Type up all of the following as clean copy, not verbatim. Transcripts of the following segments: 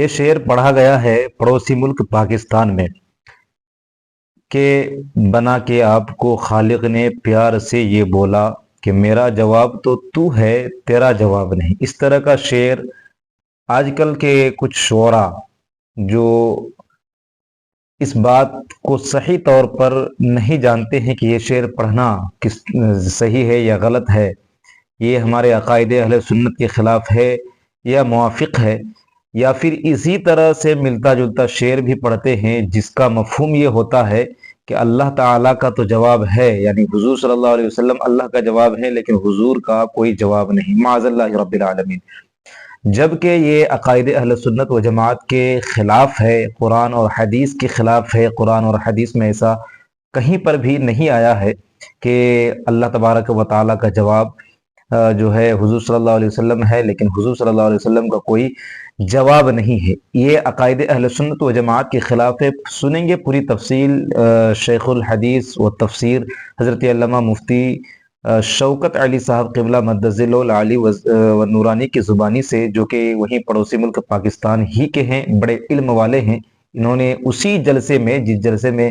یہ شعر پڑھا گیا ہے پڑوسی ملک پاکستان میں کہ بنا کے آپ کو خالق نے پیار سے یہ بولا کہ میرا جواب تو ہے تیرا جواب نہیں۔ اس طرح کا شعر آج کل کے کچھ شعراء جو اس بات کو صحیح طور پر نہیں جانتے ہیں کہ یہ شعر پڑھنا صحیح ہے یا غلط ہے، یہ ہمارے عقائد اہل سنت کے خلاف ہے یا موافق ہے، یا پھر اسی طرح سے ملتا جلتا شعر بھی پڑھتے ہیں جس کا مفہوم یہ ہوتا ہے کہ اللہ تعالیٰ کا تو جواب ہے، یعنی حضور صلی اللہ علیہ وسلم اللہ کا جواب ہے لیکن حضور کا کوئی جواب نہیں، معاذ اللہ رب العالمین۔ جبکہ یہ عقائد اہل سنت و جماعت کے خلاف ہے، قرآن اور حدیث کے خلاف ہے۔ قرآن اور حدیث میں ایسا کہیں پر بھی نہیں آیا ہے کہ اللہ تبارک و تعالیٰ کا جواب جو ہے حضور صلی اللہ علیہ وسلم ہے لیکن حضور صلی اللہ علیہ وسلم کا کوئی جواب نہیں ہے۔ یہ عقائد اہل سنت و جماعت کے خلاف ہے۔ سنیں گے پوری تفصیل شیخ الحدیث و تفسیر حضرت علامہ مفتی شوکت علی صاحب قبلہ مدظل العالی و نورانی کی زبانی سے، جو کہ وہیں پڑوسی ملک پاکستان ہی کے ہیں، بڑے علم والے ہیں۔ انہوں نے اسی جلسے میں، جس جلسے میں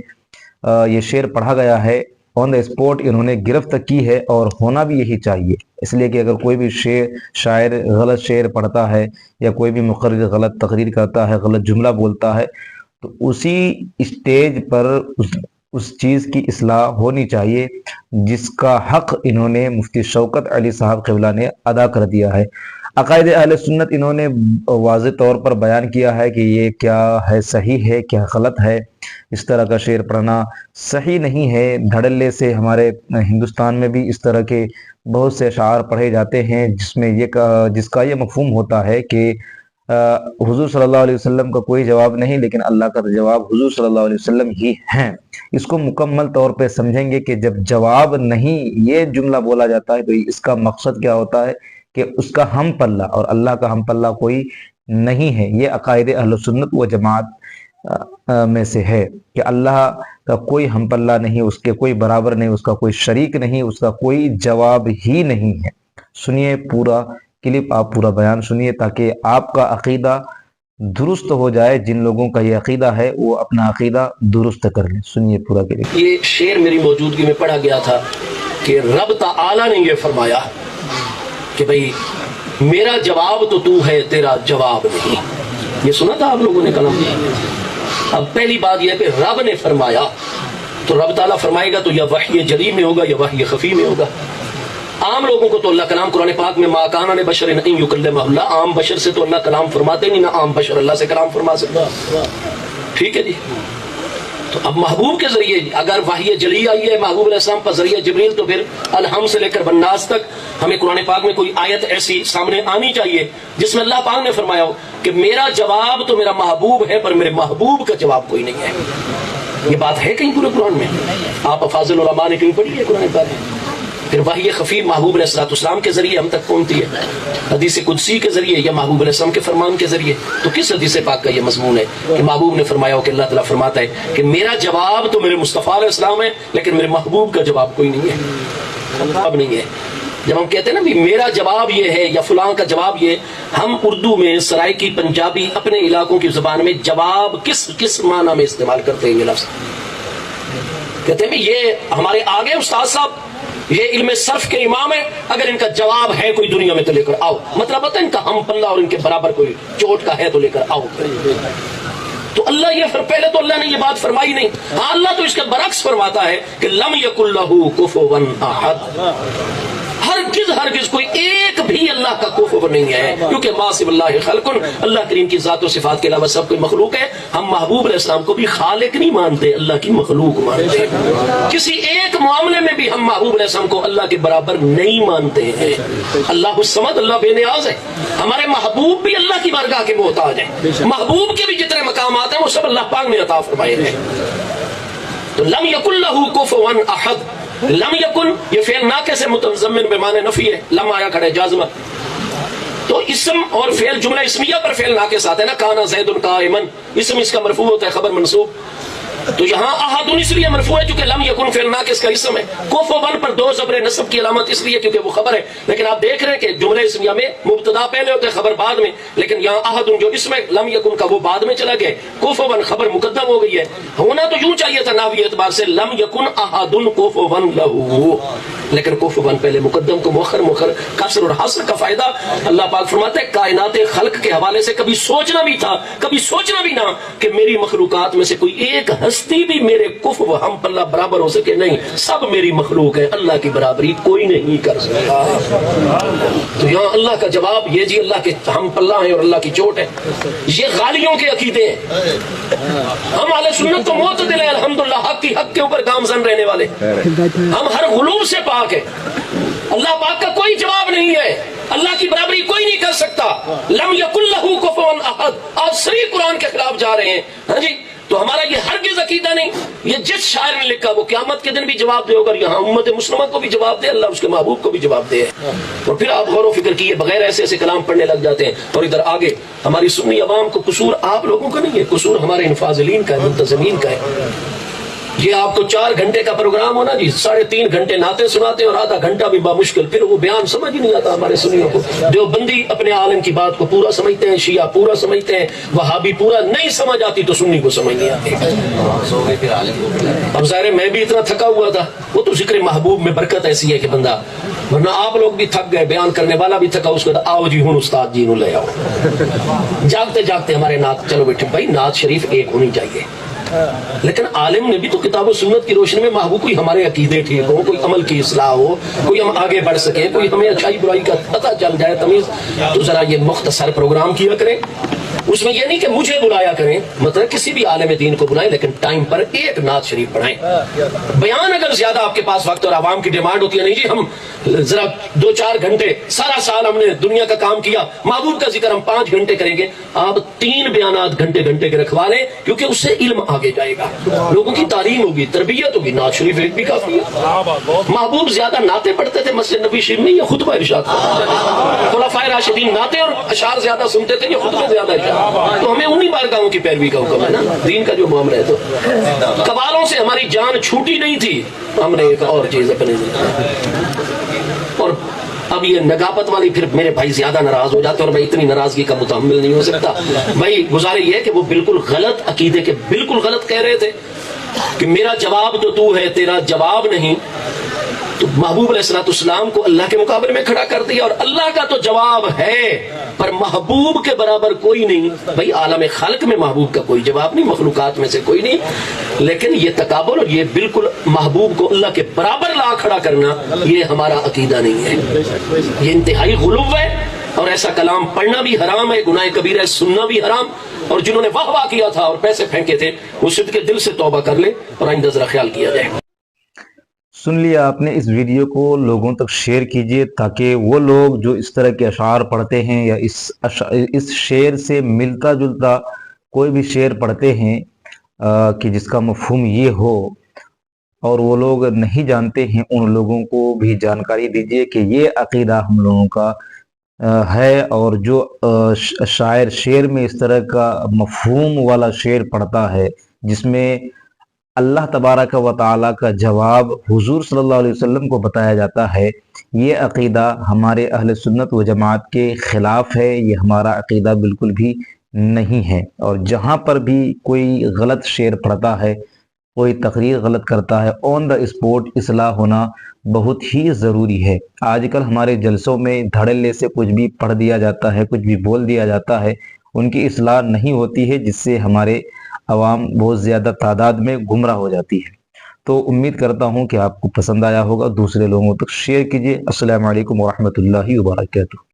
یہ شعر پڑھا گیا ہے، آن دا اسپوٹ انہوں نے گرفت کی ہے، اور ہونا بھی یہی چاہیے، اس لیے کہ اگر کوئی بھی شاعر غلط شعر پڑھتا ہے یا کوئی بھی مقرر غلط تقریر کرتا ہے، غلط جملہ بولتا ہے، تو اسی اسٹیج پر اس چیز کی اصلاح ہونی چاہیے جس کا حق انہوں نے مفتی شوکت علی صاحب قبلہ نے ادا کر دیا ہے۔ عقائد اہل سنت انہوں نے واضح طور پر بیان کیا ہے کہ یہ کیا ہے، صحیح ہے، کیا غلط ہے۔ اس طرح کا شعر پڑھنا صحیح نہیں ہے۔ دھڑلے سے ہمارے ہندوستان میں بھی اس طرح کے بہت سے اشعار پڑھے جاتے ہیں جس کا یہ مفہوم ہوتا ہے کہ حضور صلی اللہ علیہ وسلم کا کوئی جواب نہیں لیکن اللہ کا جواب حضور صلی اللہ علیہ وسلم ہی ہیں۔ اس کو مکمل طور پہ سمجھیں گے کہ جب جواب نہیں یہ جملہ بولا جاتا ہے تو اس کا مقصد کیا ہوتا ہے کہ اس کا ہم پلہ اور اللہ کا ہم پلہ کوئی نہیں ہے۔ یہ عقائد اہل سنت و جماعت میں سے ہے کہ اللہ کا کوئی ہم پلہ نہیں، اس کے کوئی برابر نہیں، اس کا کوئی شریک نہیں، اس کا کوئی جواب ہی نہیں ہے۔ سنیے پورا کلپ، آپ پورا بیان سنیے تاکہ آپ کا عقیدہ درست ہو جائے۔ جن لوگوں کا یہ عقیدہ ہے وہ اپنا عقیدہ درست کر لیں۔ سنیے پورا کلپ۔ یہ شعر میری موجودگی میں پڑھا گیا تھا کہ رب تعالی نے یہ فرمایا کہ بھئی میرا جواب تو ہے تیرا جواب نہیں۔ یہ سنا تھا آپ لوگوں نے کلام؟ اب پہلی بات یہ ہے کہ رب نے فرمایا، تو رب تعالیٰ فرمائے گا تو یا وحی جلی میں ہوگا یا وحی خفی میں ہوگا۔ عام لوگوں کو تو اللہ کلام قرآن پاک میں ما کان لبشر ان یکلمہ اللہ، عام بشر سے تو اللہ کلام فرماتے نہیں، نہ عام بشر اللہ سے کلام فرما سکتا۔ ٹھیک ہے جی، تو اب محبوب کے ذریعے اگر وحی جلی آئی ہے محبوب علیہ السلام پر ذریعہ جبریل، تو پھر الحم سے لے کر بناس تک ہمیں قرآن پاک میں کوئی آیت ایسی سامنے آنی چاہیے جس میں اللہ پاک نے فرمایا ہو کہ میرا جواب تو میرا محبوب ہے پر میرے محبوب کا جواب کوئی نہیں ہے۔ یہ بات ہے کہیں پورے قرآن میں؟ آپ افاضل العلماء نے کہیں پڑھی ہے قرآن پاک میں؟ پھر وحی خفی محبوب علیہ السلام کے ذریعے ہم تک پہنچتی ہے، حدیث قدسی کے ذریعے یا محبوب علیہ السلام کے فرمان کے ذریعے۔ تو کس حدیث پاک کا یہ مضمون ہے کہ محبوب نے فرمایا ہو کہ اللہ تعالیٰ فرماتا ہے کہ میرا جواب تو میرے مصطفیٰ علیہ السلام ہے لیکن میرے محبوب کا جواب کوئی نہیں ہے، جواب نہیں ہے۔ جب ہم کہتے ہیں نا بھی میرا جواب یہ ہے یا فلاں کا جواب یہ، ہم اردو میں سرائکی پنجابی اپنے علاقوں کی زبان میں جواب کس معنی میں استعمال کرتے ہیں یہ لفظ؟ کہتے ہیں یہ ہمارے آگے استاد صاحب یہ علم صرف کے امام ہے، اگر ان کا جواب ہے کوئی دنیا میں تو لے کر آؤ، مطلب ہوتا ہے ان کا ہم پلہ اور ان کے برابر کوئی چوٹ کا ہے تو لے کر آؤ۔ تو اللہ یہ پہلے تو اللہ نے یہ بات فرمائی نہیں، ہاں اللہ تو اس کے برعکس فرماتا ہے کہ لم یکن لہ کفوا احد، ہرگز کوئی ایک بھی اللہ کا کفو نہیں ہے، کیونکہ ما سوى اللہ خلق، اللہ کریم کی ذات و صفات کے علاوہ سب کوئی مخلوق ہے۔ ہم محبوب علیہ السلام کو بھی خالق نہیں مانتے، اللہ کی مخلوق مانتے ہیں۔ کسی ایک معاملے میں بھی ہم محبوب علیہ السلام کو اللہ کے برابر نہیں مانتے ہیں۔ اللہ الصمد، اللہ بے نیاز ہے، ہمارے محبوب بھی اللہ کی بارگاہ کے محتاج ہیں، محبوب کے بھی جتنے مقامات ہیں وہ سب اللہ پاک نے عطا فرمائے ہیں۔ تو لم یکن لہ کفوا احد، لم یکن یہ فعل ناقص سے متضمن بمعنی نفی ہے، لم آیا کھڑے جازمہ، تو اسم اور فعل جملہ اسمیہ پر فعل ناقص آتا ہے نا، کانا زید قائما، اسم اس کا مرفوع ہوتا ہے، خبر منصوب۔ تو یہاں احد اس لیے مرفوع ہے کیونکہ لم یکن فعل ناقص کا اسم ہے، کوفون پر دو زبر نصب کی علامت اس لیے کیونکہ وہ خبر ہے، لیکن آپ دیکھ رہے ہیں کہ جملے اسمیہ میں مبتدا پہلے ہوتے خبر بعد میں، لیکن یہاں احد جو اسم ہے لم یکن کا وہ بعد میں چلا گیا، کوفون خبر مقدم ہو گئی ہے۔ ہونا تو یوں چاہیے تھا نحوی اعتبار سے لم یکن احد کوفون لہو، لیکن کوفون پہلے مقدم کو مؤخر، مؤخر قصر اور حصر کا فائدہ اللہ پاک فرماتے ہیں کائنات خلق کے حوالے سے کبھی سوچنا بھی تھا، کبھی سوچنا بھی نہ کہ میری مخلوقات میں سے کوئی ایک ہستی بھی میرے کفو ہم پلہ برابر ہو سکے، نہیں، سب میری مخلوق ہے، اللہ کی برابری کوئی نہیں کر سکتا۔ تو یہاں اللہ کا جواب یہ جی اللہ کے ہم پلہ ہیں اور اللہ کی چوٹ ہے، یہ غالیوں کے عقیدے ہیں۔ ہم اہل سنت تو معتدل ہیں الحمدللہ، حق کی حق کے اوپر گامزن رہنے والے، ہم ہر غلو سے پاک ہیں، اللہ پاک کا کوئی جواب نہیں ہے، اللہ کی برابری کوئی نہیں کر سکتا۔ لم یکن لہو کفوا احد، آپ صحیح قرآن کے خلاف جا رہے ہیں، ہاں جی، تو ہمارا یہ ہرگز عقیدہ نہیں۔ یہ جس شاعر نے لکھا وہ قیامت کے دن بھی جواب دے ہوگا، یہاں امت مسلمہ کو بھی جواب دے، اللہ اس کے محبوب کو بھی جواب دے۔ اور پھر آپ غور و فکر کیے بغیر ایسے ایسے کلام پڑھنے لگ جاتے ہیں، اور ادھر آگے ہماری سنی عوام کو قصور آپ لوگوں کا نہیں ہے، قصور ہمارے انفاضلین کا ہے، منتظمین کا ہے۔ یہ آپ کو 4 گھنٹے کا پروگرام ہونا جی، 3.5 گھنٹے نعتیں سناتے ہیں اور آدھا گھنٹہ بھی بامشکل، پھر وہ بیان سمجھ ہی نہیں آتا ہمارے سنیوں کو۔ دیوبندی اپنے عالم کی بات کو پورا سمجھتے ہیں، شیعہ پورا سمجھتے ہیں، وہابی پورا نہیں سمجھ آتی تو سنی کو سمجھ نہیں آتی۔ اب ظاہر ہے میں بھی اتنا تھکا ہوا تھا، وہ تو ذکر محبوب میں برکت ایسی ہے کہ بندہ، ورنہ آپ لوگ بھی تھک گئے، بیان کرنے والا بھی تھکا، اس کو آؤ جی ہوں استاد جی نو لے آؤ، جاگتے جاگتے ہمارے نعت، چلو بیٹھے بھائی نعت شریف ایک ہونی چاہیے، لیکن عالم نے بھی تو کتاب و سنت کی روشنی میں محبوب کوئی ہمارے عقیدے ٹھیک ہو، کوئی عمل کی اصلاح ہو، کوئی ہم آگے بڑھ سکیں، کوئی ہمیں اچھائی برائی کا پتہ چل جائے تمیز، تو ذرا یہ مختصر پروگرام کیا کریں۔ اس میں یہ نہیں کہ مجھے بلایا کریں، مطلب کسی بھی عالم دین کو بلائیں، لیکن ٹائم پر ایک نعت شریف پڑھائیں۔ بیان اگر زیادہ آپ کے پاس وقت اور عوام کی ڈیمانڈ ہوتی ہے، نہیں جی ہم ذرا 2-4 گھنٹے، سارا سال ہم نے دنیا کا کام کیا، محبوب کا ذکر ہم 5 گھنٹے کریں گے، آپ 3 بیانات گھنٹے گھنٹے کے رکھوا لیں، کیونکہ اس سے علم آگے جائے گا، لوگوں کی تعلیم ہوگی، تربیت ہوگی۔ نعت شریف ایک بھی کافی ہے۔ محبوب زیادہ نعتیں پڑھتے تھے مسجد نبی شریف میں، یہ خطبہ ارشاد کرتے تھے، خلفائے راشدین نعتیں اور اشعار زیادہ سنتے تھے، یہ خطبے زیادہ ارشاد، تو ہمیں انہی بارگاہوں کی پیروی کا حکم ہے نا، دین کا جو معاملہ ہے۔ تو قبالوں سے ہماری جان چھوٹی نہیں تھی، ہم نے ایک اور چیز اپنے، اور اب یہ نگاپت والی پھر میرے بھائی زیادہ ناراض ہو جاتے، اور میں اتنی ناراضگی کا متحمل نہیں ہو سکتا۔ بھائی گزارش یہ ہے کہ وہ بالکل غلط عقیدے کے بالکل غلط کہہ رہے تھے کہ میرا جواب تو ہے تیرا جواب نہیں، تو محبوب علیہ الصلوۃ والسلام کو اللہ کے مقابلے میں کھڑا کر دیا، اور اللہ کا تو جواب ہے پر محبوب کے برابر کوئی نہیں۔ بھائی عالم خلق میں محبوب کا کوئی جواب نہیں، مخلوقات میں سے کوئی نہیں، لیکن یہ تکابر اور یہ بالکل محبوب کو اللہ کے برابر لا کھڑا کرنا، یہ ہمارا عقیدہ نہیں ہے، یہ انتہائی غلو ہے، اور ایسا کلام پڑھنا بھی حرام ہے، گناہ کبیرہ ہے، سننا بھی حرام۔ اور جنہوں نے واہ واہ کیا تھا اور پیسے پھینکے تھے وہ صدق کے دل سے توبہ کر لے اور آئندہ ذرا خیال کیا جائے۔ سن لیا آپ نے، اس ویڈیو کو لوگوں تک شیئر کیجئے تاکہ وہ لوگ جو اس طرح کے اشعار پڑھتے ہیں یا اس شعر سے ملتا جلتا کوئی بھی شعر پڑھتے ہیں کہ جس کا مفہوم یہ ہو اور وہ لوگ نہیں جانتے ہیں، ان لوگوں کو بھی جانکاری دیجئے کہ یہ عقیدہ ہم لوگوں کا ہے، اور جو شاعر شعر میں اس طرح کا مفہوم والا شعر پڑھتا ہے جس میں اللہ تبارک و تعالیٰ کا جواب حضور صلی اللہ علیہ وسلم کو بتایا جاتا ہے، یہ عقیدہ ہمارے اہل سنت و جماعت کے خلاف ہے، یہ ہمارا عقیدہ بالکل بھی نہیں ہے۔ اور جہاں پر بھی کوئی غلط شعر پڑھتا ہے، کوئی تقریر غلط کرتا ہے، آن دا اسپوٹ اصلاح ہونا بہت ہی ضروری ہے۔ آج کل ہمارے جلسوں میں دھڑلے سے کچھ بھی پڑھ دیا جاتا ہے، کچھ بھی بول دیا جاتا ہے، ان کی اصلاح نہیں ہوتی ہے، جس سے ہمارے عوام بہت زیادہ تعداد میں گمراہ ہو جاتی ہے۔ تو امید کرتا ہوں کہ آپ کو پسند آیا ہوگا، دوسرے لوگوں تک شیئر کیجئے۔ السلام علیکم ورحمۃ اللہ وبرکاتہ۔